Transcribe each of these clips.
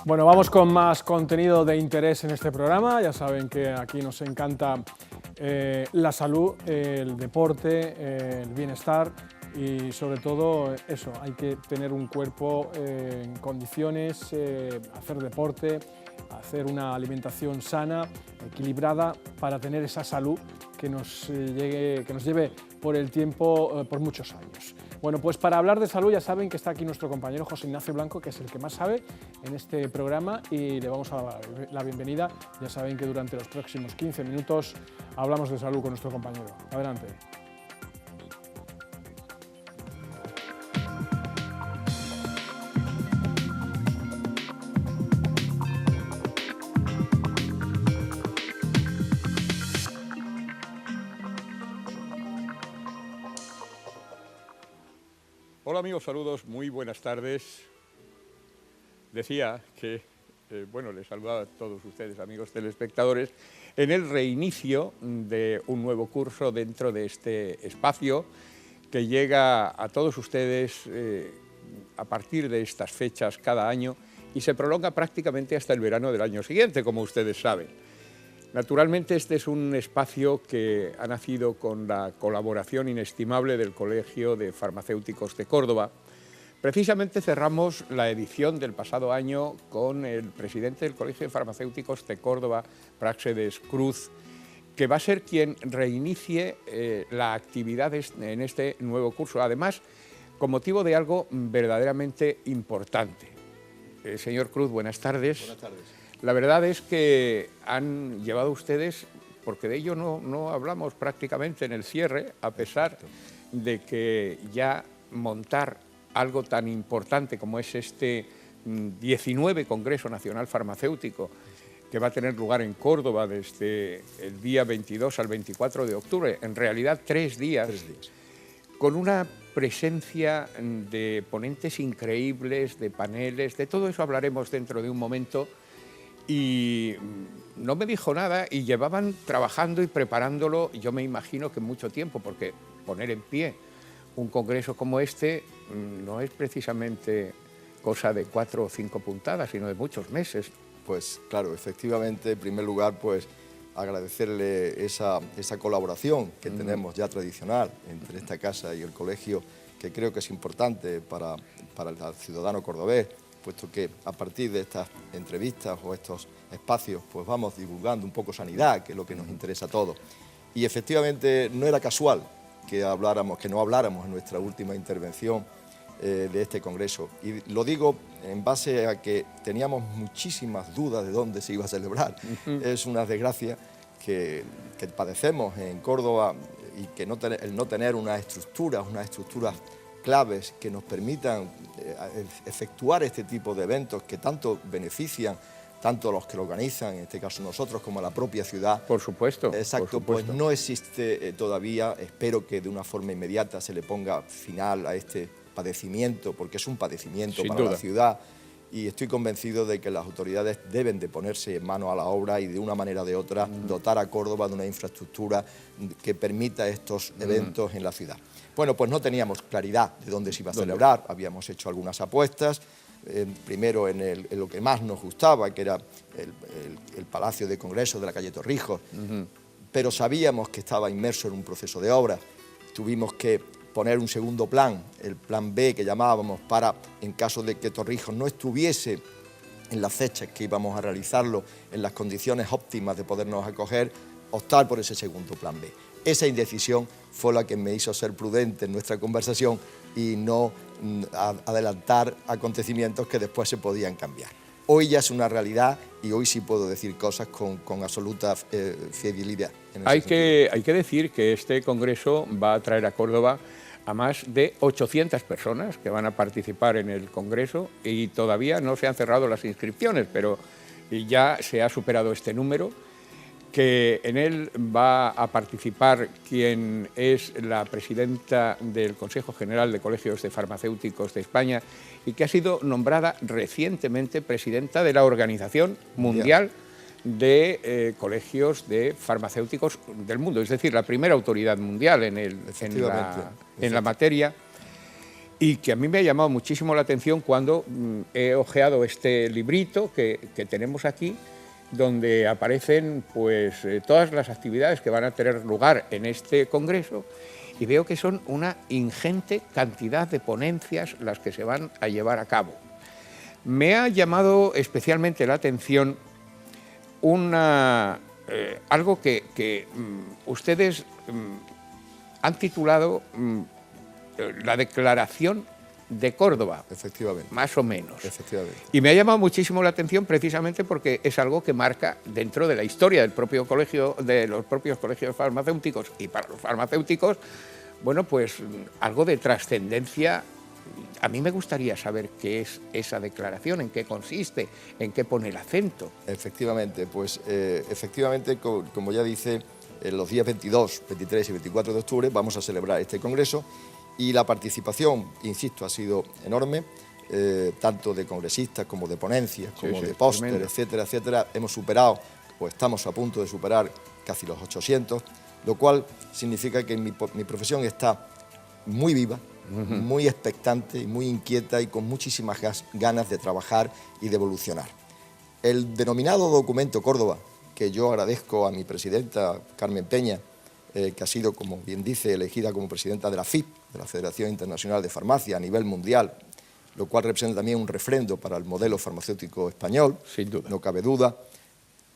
Bueno, vamos con más contenido de interés en este programa. Ya saben que aquí nos encanta la salud, el deporte, el bienestar y sobre todo eso, hay que tener un cuerpo en condiciones, hacer deporte, hacer una alimentación sana, equilibrada para tener esa salud que nos lleve por el tiempo, por muchos años. Bueno, pues para hablar de salud ya saben que está aquí nuestro compañero José Ignacio Blanco, que es el que más sabe en este programa y le vamos a dar la bienvenida. Ya saben que durante los próximos 15 minutos hablamos de salud con nuestro compañero. Adelante. Hola amigos, saludos, muy buenas tardes. Decía que, les saludaba a todos ustedes, amigos telespectadores, en el reinicio de un nuevo curso dentro de este espacio que llega a todos ustedes a partir de estas fechas cada año y se prolonga prácticamente hasta el verano del año siguiente, como ustedes saben. Naturalmente, este es un espacio que ha nacido con la colaboración inestimable del Colegio de Farmacéuticos de Córdoba. Precisamente cerramos la edición del pasado año con el presidente del Colegio de Farmacéuticos de Córdoba, Práxedes Cruz, que va a ser quien reinicie la actividad en este nuevo curso, además con motivo de algo verdaderamente importante. Señor Cruz, buenas tardes. Buenas tardes. La verdad es que han llevado ustedes, porque de ello no hablamos prácticamente en el cierre, a pesar de que ya montar algo tan importante como es este 19 Congreso Nacional Farmacéutico, que va a tener lugar en Córdoba desde el día 22 al 24 de octubre, en realidad 3 días, con una presencia de ponentes increíbles, de paneles, de todo eso hablaremos dentro de un momento. Y no me dijo nada y llevaban trabajando y preparándolo, yo me imagino que mucho tiempo, porque poner en pie un congreso como este no es precisamente cosa de 4 o 5 puntadas, sino de muchos meses. Pues claro, efectivamente, en primer lugar, pues agradecerle esa colaboración que tenemos ya tradicional entre esta casa y el colegio, que creo que es importante para el ciudadano cordobés, puesto que a partir de estas entrevistas o estos espacios pues vamos divulgando un poco sanidad, que es lo que nos interesa a todos. Y efectivamente no era casual que no habláramos en nuestra última intervención de este congreso. Y lo digo en base a que teníamos muchísimas dudas de dónde se iba a celebrar. Es una desgracia que padecemos en Córdoba y que el no tener unas estructuras claves que nos permitan efectuar este tipo de eventos que tanto benefician tanto a los que lo organizan, en este caso nosotros, como a la propia ciudad. Por supuesto. Exacto, por supuesto. Pues no existe todavía, espero que de una forma inmediata se le ponga final a este padecimiento, porque es un padecimiento para la ciudad, y estoy convencido de que las autoridades deben de ponerse mano a la obra y de una manera o de otra dotar a Córdoba de una infraestructura que permita estos eventos en la ciudad. Bueno, pues no teníamos claridad de dónde se iba a celebrar, habíamos hecho algunas apuestas, primero en lo que más nos gustaba, que era el Palacio de Congresos de la calle Torrijos, pero sabíamos que estaba inmerso en un proceso de obra. Tuvimos que poner un segundo plan, el plan B que llamábamos, para, en caso de que Torrijos no estuviese en las fechas que íbamos a realizarlo, en las condiciones óptimas de podernos acoger, optar por ese segundo plan B. Esa indecisión fue la que me hizo ser prudente en nuestra conversación y no adelantar acontecimientos que después se podían cambiar. Hoy ya es una realidad y hoy sí puedo decir cosas con absoluta fidelidad. Hay que decir que este congreso va a traer a Córdoba a más de 800 personas que van a participar en el congreso y todavía no se han cerrado las inscripciones, pero ya se ha superado este número, que en él va a participar quien es la presidenta del Consejo General de Colegios de Farmacéuticos de España y que ha sido nombrada recientemente presidenta de la Organización Mundial de Colegios de Farmacéuticos del mundo, es decir, la primera autoridad mundial en la materia. y que a mí me ha llamado muchísimo la atención cuando he hojeado este librito que tenemos aquí, donde aparecen pues, todas las actividades que van a tener lugar en este congreso, y veo que son una ingente cantidad de ponencias las que se van a llevar a cabo. Me ha llamado especialmente la atención algo que ustedes han titulado la Declaración de Córdoba. Efectivamente. Más o menos. Efectivamente. Y me ha llamado muchísimo la atención precisamente porque es algo que marca dentro de la historia del propio colegio, de los propios colegios farmacéuticos, y para los farmacéuticos, bueno, pues algo de trascendencia. A mí me gustaría saber qué es esa declaración, en qué consiste, en qué pone el acento. Efectivamente, pues efectivamente, como ya dice, los días 22, 23 y 24 de octubre vamos a celebrar este congreso, y la participación, insisto, ha sido enorme, tanto de congresistas como de ponencias, como de póster, etcétera, etcétera. Hemos superado, pues estamos a punto de superar casi los 800, lo cual significa que mi profesión está muy viva, muy expectante y muy inquieta, y con muchísimas ganas de trabajar y de evolucionar. El denominado documento Córdoba, que yo agradezco a mi presidenta Carmen Peña, que ha sido, como bien dice, elegida como presidenta de la FIP, de la Federación Internacional de Farmacia a nivel mundial, lo cual representa también un refrendo para el modelo farmacéutico español, sin duda. No cabe duda.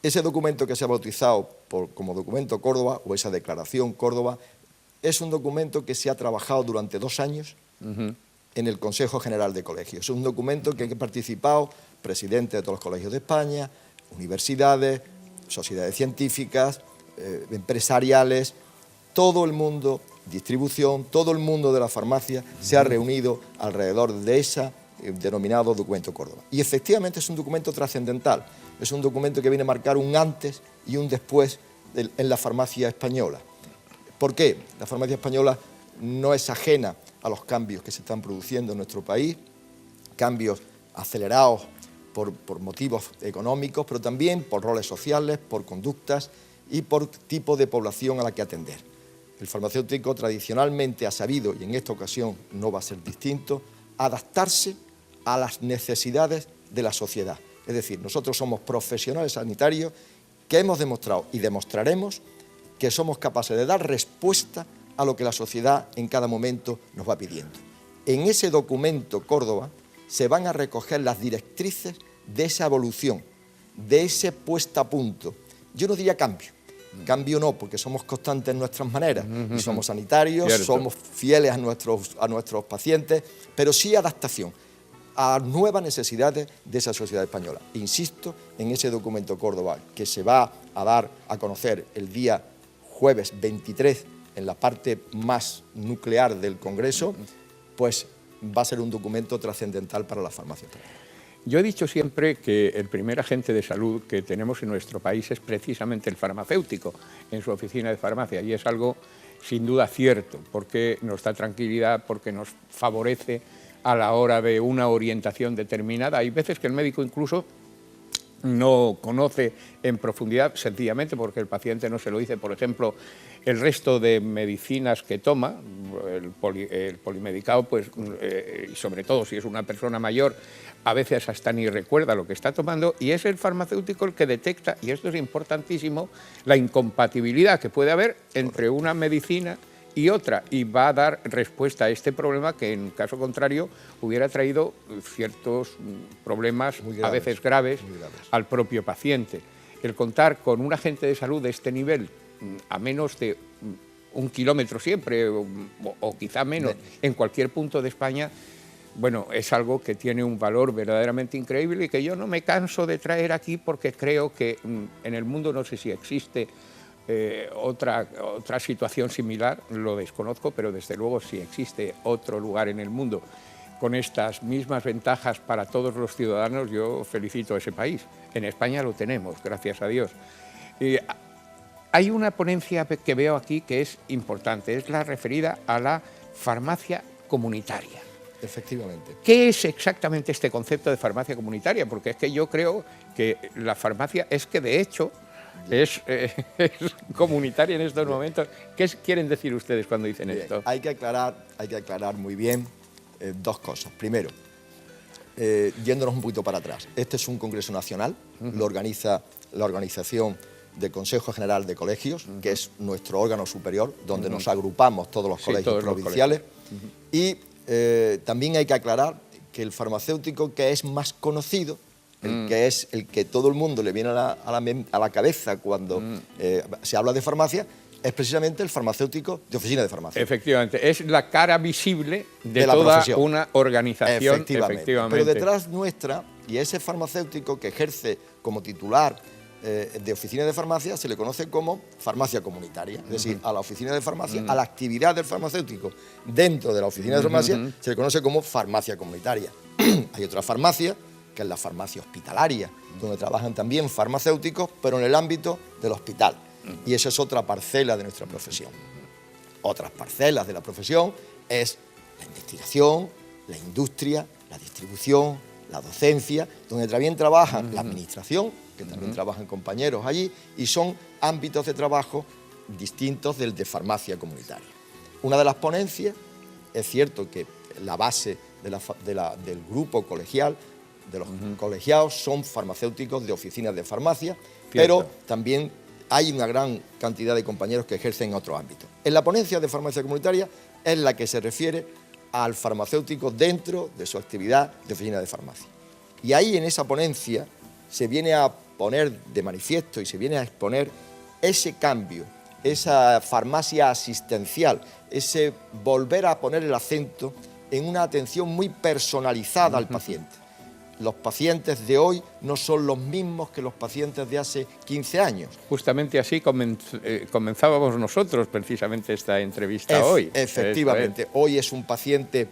Ese documento que se ha bautizado como documento Córdoba, o esa declaración Córdoba, es un documento que se ha trabajado durante 2 años en el Consejo General de Colegios. Es un documento que han participado presidentes de todos los colegios de España, universidades, sociedades científicas, empresariales, todo el mundo, distribución, todo el mundo de la farmacia se ha reunido alrededor de ese denominado documento Córdoba. Y efectivamente es un documento trascendental, es un documento que viene a marcar un antes y un después en la farmacia española. ¿Por qué? La farmacia española no es ajena a los cambios que se están produciendo en nuestro país, cambios acelerados por motivos económicos, pero también por roles sociales, por conductas y por tipo de población a la que atender. El farmacéutico tradicionalmente ha sabido, y en esta ocasión no va a ser distinto, adaptarse a las necesidades de la sociedad. Es decir, nosotros somos profesionales sanitarios que hemos demostrado y demostraremos que somos capaces de dar respuesta a lo que la sociedad en cada momento nos va pidiendo. En ese documento Córdoba se van a recoger las directrices de esa evolución, de ese puesta a punto. Yo no diría cambio. Cambio no, porque somos constantes en nuestras maneras, y somos sanitarios, Cierto. somos fieles a nuestros pacientes, pero sí adaptación a nuevas necesidades de esa sociedad española. Insisto en ese documento Córdoba, que se va a dar a conocer el día jueves 23, en la parte más nuclear del Congreso, pues va a ser un documento trascendental para la farmacia española. Yo he dicho siempre que el primer agente de salud que tenemos en nuestro país es precisamente el farmacéutico en su oficina de farmacia, y es algo sin duda cierto, porque nos da tranquilidad, porque nos favorece a la hora de una orientación determinada. Hay veces que el médico incluso no conoce en profundidad, sencillamente porque el paciente no se lo dice, por ejemplo, el resto de medicinas que toma, el polimedicado, pues, y sobre todo si es una persona mayor, a veces hasta ni recuerda lo que está tomando, y es el farmacéutico el que detecta, y esto es importantísimo, la incompatibilidad que puede haber entre una medicina y otra, y va a dar respuesta a este problema que en caso contrario hubiera traído ciertos problemas, a veces graves, al propio paciente. El contar con un agente de salud de este nivel, a menos de 1 kilómetro siempre, o quizá menos, en cualquier punto de España, bueno, es algo que tiene un valor verdaderamente increíble y que yo no me canso de traer aquí, porque creo que en el mundo, no sé si existe otra situación similar, lo desconozco, pero desde luego si existe otro lugar en el mundo con estas mismas ventajas para todos los ciudadanos, yo felicito a ese país. En España lo tenemos, gracias a Dios. Hay una ponencia que veo aquí que es importante, es la referida a la farmacia comunitaria. Efectivamente. ¿Qué es exactamente este concepto de farmacia comunitaria? Porque es que yo creo que la farmacia es que de hecho es comunitaria en estos momentos. ¿Qué quieren decir ustedes cuando dicen esto? Hay que aclarar muy bien dos cosas. Primero, yéndonos un poquito para atrás, este es un congreso nacional, lo organiza la organización del Consejo General de Colegios, que es nuestro órgano superior, donde nos agrupamos todos los colegios provinciales. Y también hay que aclarar que el farmacéutico que es más conocido, que es el que todo el mundo le viene a la cabeza cuando se habla de farmacia, es precisamente el farmacéutico de oficina de farmacia. Efectivamente, es la cara visible de toda profesión. Una organización. Efectivamente. Pero detrás nuestra, y ese farmacéutico que ejerce como titular de oficina de farmacia, se le conoce como farmacia comunitaria. Es decir, a la oficina de farmacia, a la actividad del farmacéutico dentro de la oficina de farmacia, se le conoce como farmacia comunitaria. Hay otra farmacia, que es la farmacia hospitalaria, donde trabajan también farmacéuticos, pero en el ámbito del hospital. Y esa es otra parcela de nuestra profesión. Otras parcelas de la profesión es la investigación, la industria, la distribución, la docencia, donde también trabajan la administración, que también trabajan compañeros allí, y son ámbitos de trabajo distintos del de farmacia comunitaria. Una de las ponencias, es cierto que la base del grupo colegial, de los colegiados, son farmacéuticos de oficinas de farmacia, pero también hay una gran cantidad de compañeros que ejercen en otros ámbitos. En la ponencia de farmacia comunitaria es la que se refiere al farmacéutico dentro de su actividad de oficina de farmacia. Y ahí en esa ponencia se viene a poner de manifiesto y se viene a exponer ese cambio, esa farmacia asistencial, ese volver a poner el acento en una atención muy personalizada al paciente. Los pacientes de hoy no son los mismos que los pacientes de hace 15 años. Justamente así comenzábamos nosotros precisamente esta entrevista hoy. Efectivamente, hoy es un paciente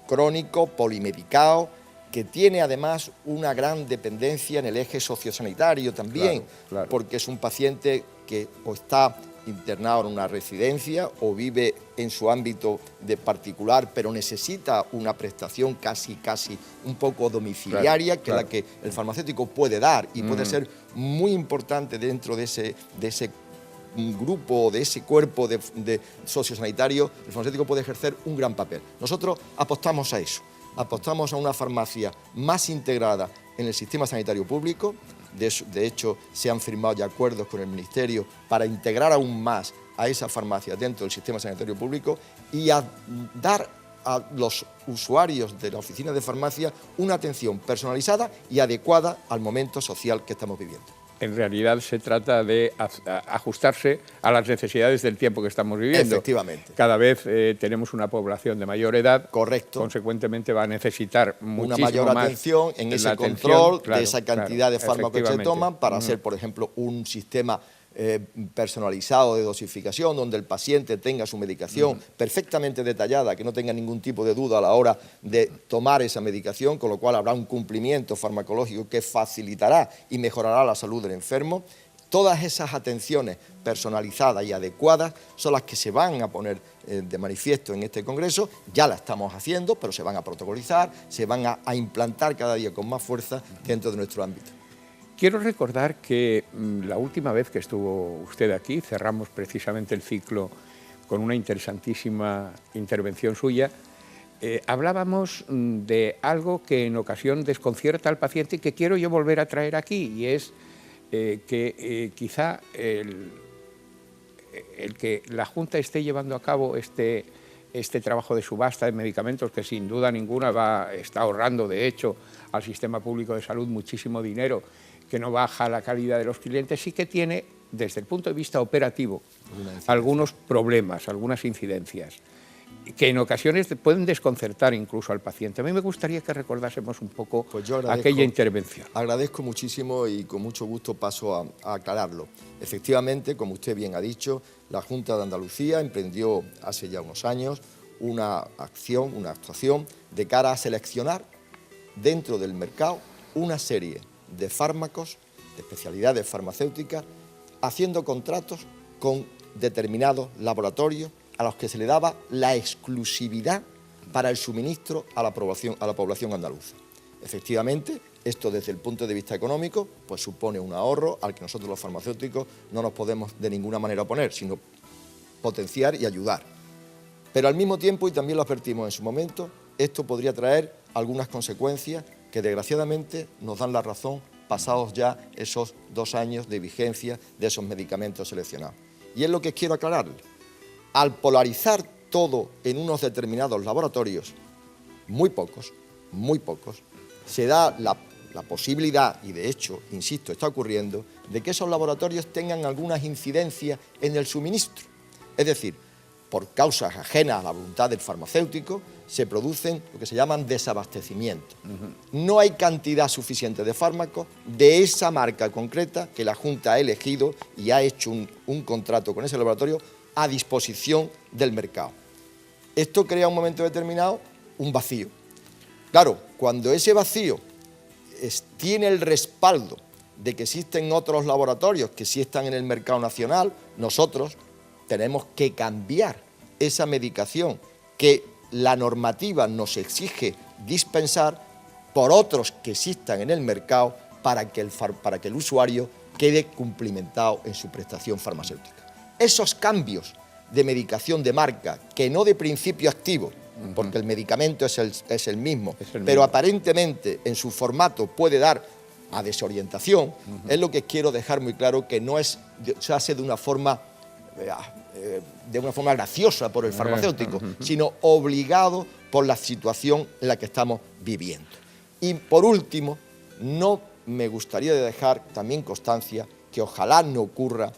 crónico, polimedicado, que tiene además una gran dependencia en el eje sociosanitario también, porque es un paciente que o está internado en una residencia o vive en su ámbito de particular, pero necesita una prestación casi un poco domiciliaria, que es la que el farmacéutico puede dar y puede ser muy importante dentro de ese grupo, de ese cuerpo de sociosanitario. El farmacéutico puede ejercer un gran papel. Nosotros apostamos a eso, apostamos a una farmacia más integrada en el sistema sanitario público. De hecho, se han firmado ya acuerdos con el Ministerio para integrar aún más a esa farmacia dentro del sistema sanitario público y a dar a los usuarios de la oficina de farmacia una atención personalizada y adecuada al momento social que estamos viviendo. En realidad se trata de ajustarse a las necesidades del tiempo que estamos viviendo. Efectivamente. Cada vez tenemos una población de mayor edad. Correcto. Consecuentemente va a necesitar muchísimo una mayor más atención en ese control de esa cantidad de fármacos que se toman para hacer, por ejemplo, un sistema personalizado de dosificación, donde el paciente tenga su medicación perfectamente detallada, que no tenga ningún tipo de duda a la hora de tomar esa medicación, con lo cual habrá un cumplimiento farmacológico que facilitará y mejorará la salud del enfermo. Todas esas atenciones personalizadas y adecuadas son las que se van a poner de manifiesto en este congreso. Ya la estamos haciendo, pero se van a protocolizar, se van a implantar cada día con más fuerza dentro de nuestro ámbito. Quiero recordar que la última vez que estuvo usted aquí, cerramos precisamente el ciclo con una interesantísima intervención suya, hablábamos de algo que en ocasión desconcierta al paciente y que quiero yo volver a traer aquí, y es que quizá el que la Junta esté llevando a cabo este trabajo de subasta de medicamentos, que sin duda ninguna está ahorrando, de hecho, al sistema público de salud muchísimo dinero, que no baja la calidad de los clientes, sí que tiene, desde el punto de vista operativo, algunos problemas, algunas incidencias, que en ocasiones pueden desconcertar incluso al paciente. A mí me gustaría que recordásemos un poco aquella intervención. Agradezco muchísimo y con mucho gusto paso a aclararlo. Efectivamente, como usted bien ha dicho, la Junta de Andalucía emprendió hace ya unos años una actuación de cara a seleccionar dentro del mercado una serie de fármacos, de especialidades farmacéuticas, haciendo contratos con determinados laboratorios a los que se le daba la exclusividad para el suministro a la población andaluza. Efectivamente, esto desde el punto de vista económico, pues supone un ahorro al que nosotros los farmacéuticos no nos podemos de ninguna manera oponer, sino potenciar y ayudar. Pero al mismo tiempo, y también lo advertimos en su momento, esto podría traer algunas consecuencias que desgraciadamente nos dan la razón pasados ya esos 2 años de vigencia de esos medicamentos seleccionados. Y es lo que quiero aclararle. Al polarizar todo en unos determinados laboratorios, muy pocos, se da la posibilidad, y de hecho, insisto, está ocurriendo, de que esos laboratorios tengan algunas incidencias en el suministro. Es decir, por causas ajenas a la voluntad del farmacéutico, se producen lo que se llaman desabastecimientos. No hay cantidad suficiente de fármacos de esa marca concreta que la Junta ha elegido y ha hecho un contrato con ese laboratorio a disposición del mercado. Esto crea un momento determinado un vacío. Claro, cuando ese vacío tiene el respaldo de que existen otros laboratorios que sí están en el mercado nacional, nosotros tenemos que cambiar esa medicación que la normativa nos exige dispensar por otros que existan en el mercado para que el usuario quede cumplimentado en su prestación farmacéutica. Esos cambios de medicación de marca, que no de principio activo, porque el medicamento es el mismo, pero aparentemente en su formato puede dar a desorientación, es lo que quiero dejar muy claro, que no se hace de una forma graciosa por el farmacéutico, sino obligado por la situación en la que estamos viviendo. Y por último, no me gustaría dejar también constancia que ojalá no ocurra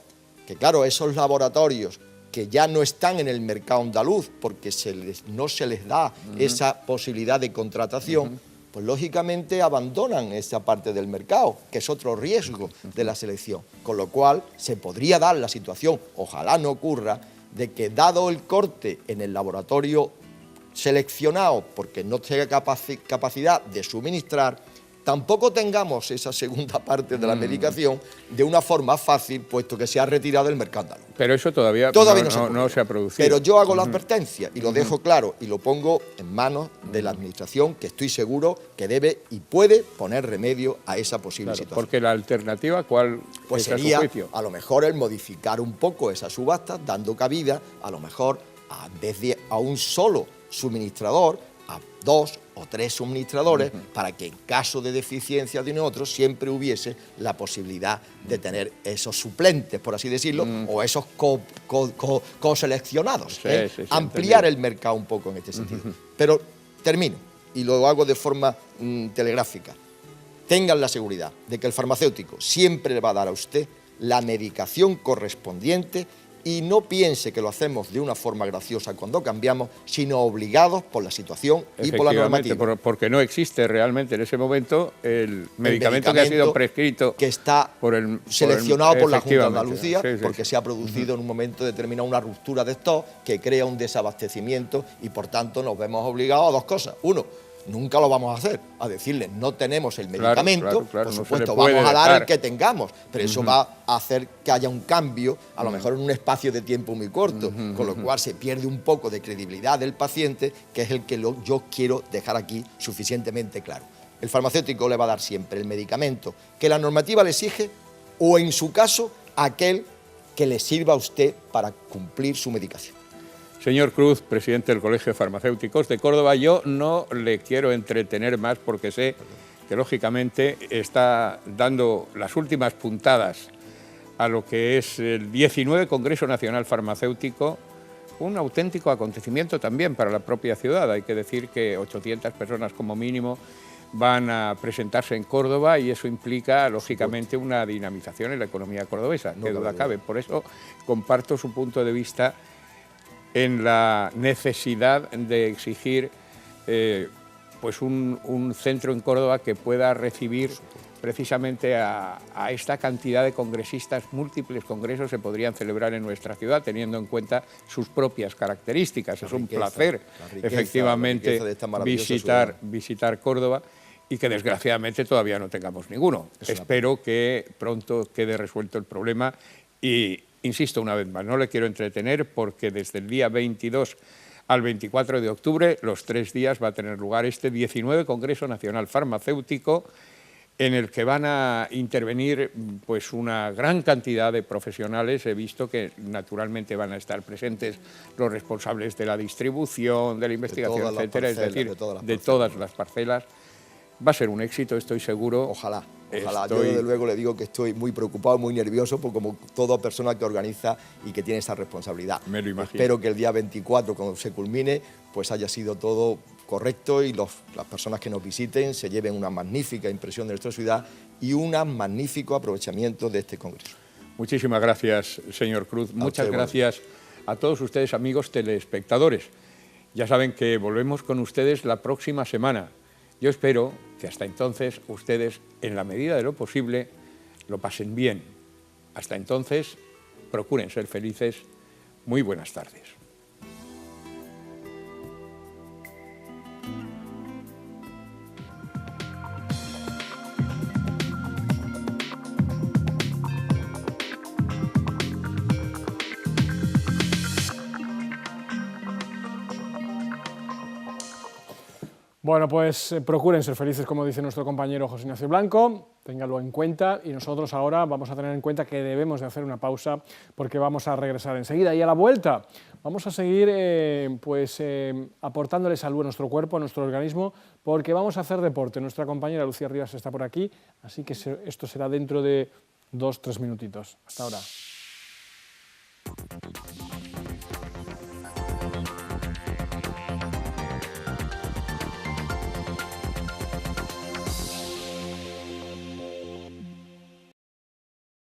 que, claro, esos laboratorios que ya no están en el mercado andaluz porque no se les da esa posibilidad de contratación, pues lógicamente abandonan esa parte del mercado, que es otro riesgo de la selección. Con lo cual se podría dar la situación, ojalá no ocurra, de que dado el corte en el laboratorio seleccionado porque no tenga capacidad de suministrar, tampoco tengamos esa segunda parte de la medicación de una forma fácil, puesto que se ha retirado del mercado andaluz. Pero eso todavía no se ha producido. Pero yo hago la advertencia y lo dejo claro y lo pongo en manos de la Administración, que estoy seguro que debe y puede poner remedio a esa posible situación. Porque la alternativa, ¿cuál pues sería, a lo mejor, el modificar un poco esas subastas, dando cabida, a lo mejor, en vez de a un solo suministrador, a 2 o 3 suministradores, para que en caso de deficiencia de uno u otro siempre hubiese la posibilidad de tener esos suplentes, por así decirlo, o esos coseleccionados. Ampliar el mercado un poco en este sentido. Pero termino, y lo hago de forma telegráfica. Tengan la seguridad de que el farmacéutico siempre le va a dar a usted la medicación correspondiente, y no piense que lo hacemos de una forma graciosa cuando cambiamos, sino obligados por la situación y por la normativa. Porque no existe realmente en ese momento el medicamento que ha sido prescrito, que está seleccionado por la Junta de Andalucía, porque se ha producido en un momento determinado una ruptura de stock que crea un desabastecimiento y por tanto nos vemos obligados a 2 cosas. Uno, nunca lo vamos a hacer, a decirle no tenemos el medicamento, por supuesto vamos a dar el que tengamos, pero eso va a hacer que haya un cambio, a lo mejor en un espacio de tiempo muy corto, con lo cual se pierde un poco de credibilidad del paciente, que es el que yo quiero dejar aquí suficientemente claro. El farmacéutico le va a dar siempre el medicamento que la normativa le exige, o en su caso, aquel que le sirva a usted para cumplir su medicación. Señor Cruz, presidente del Colegio de Farmacéuticos de Córdoba, yo no le quiero entretener más porque sé que, lógicamente, está dando las últimas puntadas a lo que es el 19 Congreso Nacional Farmacéutico, un auténtico acontecimiento también para la propia ciudad. Hay que decir que 800 personas como mínimo van a presentarse en Córdoba y eso implica, lógicamente, una dinamización en la economía cordobesa, qué duda cabe. Por eso comparto su punto de vista en la necesidad de exigir pues un centro en Córdoba que pueda recibir precisamente a esta cantidad de congresistas. Múltiples congresos se podrían celebrar en nuestra ciudad teniendo en cuenta sus propias características. Es un placer, efectivamente, visitar Córdoba y que desgraciadamente todavía no tengamos ninguno. Espero que pronto quede resuelto el problema y, insisto una vez más, no le quiero entretener porque desde el día 22 al 24 de octubre, los 3 días, va a tener lugar este 19 Congreso Nacional Farmacéutico en el que van a intervenir pues una gran cantidad de profesionales. He visto que naturalmente van a estar presentes los responsables de la distribución, de la investigación, etcétera, es decir, de todas las parcelas. Va a ser un éxito, estoy seguro. Ojalá. Ojalá. Yo desde luego le digo que estoy muy preocupado, muy nervioso, porque como toda persona que organiza y que tiene esa responsabilidad. Me lo imagino. Espero que el día 24, cuando se culmine, pues haya sido todo correcto y las personas que nos visiten se lleven una magnífica impresión de nuestra ciudad y un magnífico aprovechamiento de este congreso. Muchísimas gracias, señor Cruz. Muchas gracias a todos ustedes, amigos telespectadores. Ya saben que volvemos con ustedes la próxima semana. Yo espero que hasta entonces ustedes, en la medida de lo posible, lo pasen bien. Hasta entonces, procuren ser felices. Muy buenas tardes. Bueno, pues procuren ser felices, como dice nuestro compañero José Ignacio Blanco, ténganlo en cuenta y nosotros ahora vamos a tener en cuenta que debemos de hacer una pausa porque vamos a regresar enseguida y a la vuelta vamos a seguir aportándole salud a nuestro cuerpo, a nuestro organismo, porque vamos a hacer deporte. Nuestra compañera Lucía Rivas está por aquí, así que esto será dentro de 2 o 3 minutitos. Hasta ahora.